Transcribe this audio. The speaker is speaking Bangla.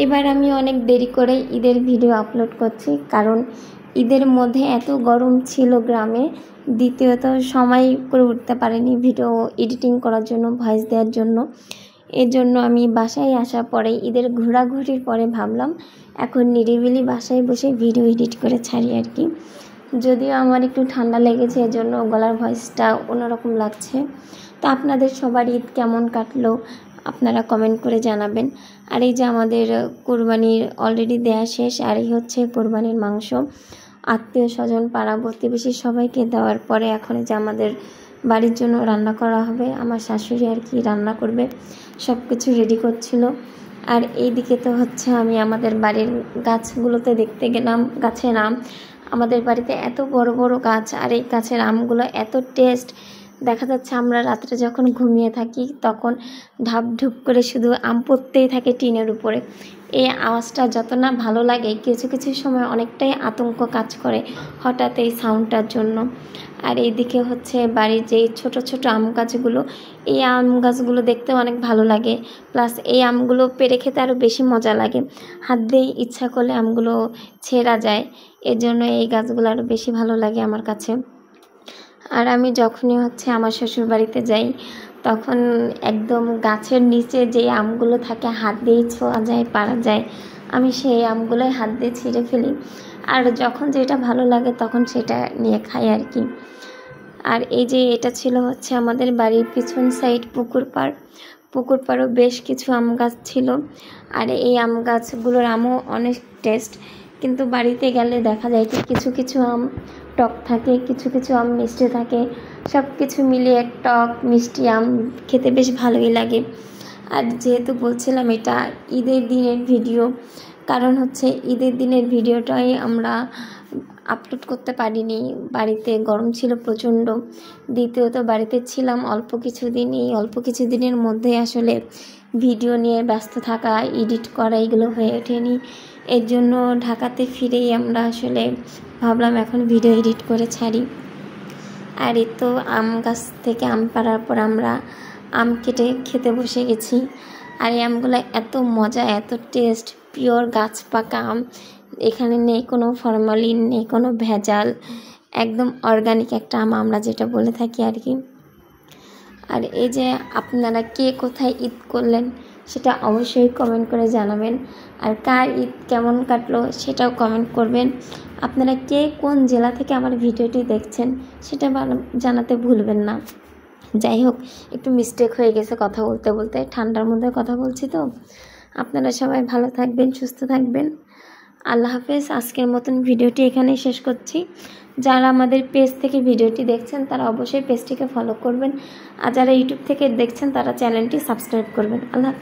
এবার আমি অনেক দেরি করে ঈদের ভিডিও আপলোড করছি, কারণ ঈদের মধ্যে এত গরম ছিল গ্রামে, দ্বিতীয়ত সময় করে উঠতে পারিনি ভিডিও এডিটিং করার জন্য, ভয়েস দেওয়ার জন্য। এর জন্য আমি বাসায় আসার পরে ঈদের ঘোরাঘুরির পরে ভাবলাম এখন নিরিবিলি বাসায় বসে ভিডিও এডিট করে ছাড়ি আর কি। যদিও আমার একটু ঠান্ডা লেগেছে, এর জন্য গলার ভয়েসটা অন্যরকম লাগছে। তো আপনাদের সবার ঈদ কেমন কাটলো আপনারা কমেন্ট করে জানাবেন। আর এই যে আমাদের কোরবানির অলরেডি দেয়া শেষ, আর এই হচ্ছে কোরবানির মাংস। আত্মীয় স্বজন পাড়া প্রতিবেশী সবাইকে দেওয়ার পরে এখন যে আমাদের বাড়ির জন্য রান্না করা হবে। আমার শাশুড়ি আর কি রান্না করবে, সব কিছু রেডি করছিল। আর এইদিকে তো হচ্ছে আমি আমাদের বাড়ির গাছগুলোতে দেখতে গেলাম। গাছের আম, আমাদের বাড়িতে এত বড় বড় গাছ, আর এই গাছের আমগুলো এত টেস্ট। দেখা যাচ্ছে আমরা রাত্রে যখন ঘুমিয়ে থাকি তখন ঢাপ ঢুপ করে শুধু আম পড়তেই থাকে টিনের উপরে। এই আওয়াজটা যত না ভালো লাগে, কিছু কিছু সময় অনেকটাই আতঙ্ক কাজ করে হঠাৎ এই সাউন্ডটার জন্য। আর এইদিকে হচ্ছে বাড়ির যেই ছোট ছোট আম গাছগুলো, এই আম গাছগুলো দেখতে অনেক ভালো লাগে। প্লাস এই আমগুলো পেড়ে খেতে আরও বেশি মজা লাগে, হাত দিয়েই ইচ্ছা করলে আমগুলো ছেঁড়া যায়। এর জন্য এই গাছগুলো আরও বেশি ভালো লাগে আমার কাছে। আর আমি যখনই হচ্ছে আমার শ্বশুর বাড়িতে যাই তখন একদম গাছের নিচে যে আমগুলো থাকে হাত দিয়ে ছোঁয়া যায়, পাড়া যায়, আমি সেই আমগুলোই হাত দিয়ে ছিঁড়ে ফেলি। আর যখন যেটা ভালো লাগে তখন সেটা নিয়ে খাই আর কি। আর এই যে এটা ছিল হচ্ছে আমাদের বাড়ির পিছন সাইড পুকুর পাড়। পুকুর পাড়েও বেশ কিছু আম গাছ ছিল। আর এই আম গাছগুলোর আমও অনেক টেস্ট, কিন্তু বাড়িতে গেলে দেখা যায় কি কিছু কিছু আম টক থাকে, কিছু কিছু আম মিষ্টি থাকে। সব কিছু মিলিয়ে টক মিষ্টি আম খেতে বেশ ভালোই লাগে। আর যেহেতু বলছিলাম এটা ঈদের দিনের ভিডিও, কারণ হচ্ছে ঈদের দিনের ভিডিওটাই আমরা আপলোড করতে পারিনি, বাড়িতে গরম ছিল প্রচণ্ড। দ্বিতীয়ত বাড়িতে ছিলাম অল্প কিছু দিন, এই অল্প কিছু দিনের মধ্যে আসলে ভিডিও নিয়ে ব্যস্ত থাকা, এডিট করা এগুলো হয়ে ওঠেনি। এর জন্য ঢাকাতে ফিরেই আমরা আসলে ভাবলাম এখন ভিডিও এডিট করে ছাড়ি। আর এই তো আম গাছ থেকে আম পাড়ার পর আমরা আম কেটে খেতে বসে গেছি। আর এই আমগুলো এত মজা, এত টেস্ট, পিওর গাছ পাকা আম। এখানে নেই কোনো ফরমালিন, নেই কোনো ভেজাল, একদম অর্গানিক একটা আম আমরা যেটা বলে থাকি আর কি। আর এই যে আপনারা কে কোথায় ঈদ করলেন সেটা অবশ্যই কমেন্ট করে জানাবেন। আর কার ঈদ কেমন কাটলো সেটাও কমেন্ট করবেন। আপনারা কে কোন জেলা থেকে আমার ভিডিওটি দেখছেন সেটা জানাতে ভুলবেন না। যাই হোক, একটু মিস্টেক হয়ে গেছে কথা বলতে বলতে, ঠান্ডার মধ্যে কথা বলছি তো। আপনারা সবাই ভালো থাকবেন, সুস্থ থাকবেন। আল্লাহ হাফেজ। আজকের মতন ভিডিওটি এখানেই শেষ করছি। যারা আমাদের পেজ থেকে ভিডিওটি দেখছেন তারা অবশ্যই পেজটিকে ফলো করবেন, আর যারা ইউটিউব থেকে দেখছেন তারা চ্যানেলটি সাবস্ক্রাইব করবেন। আল্লাহ হাফেজ।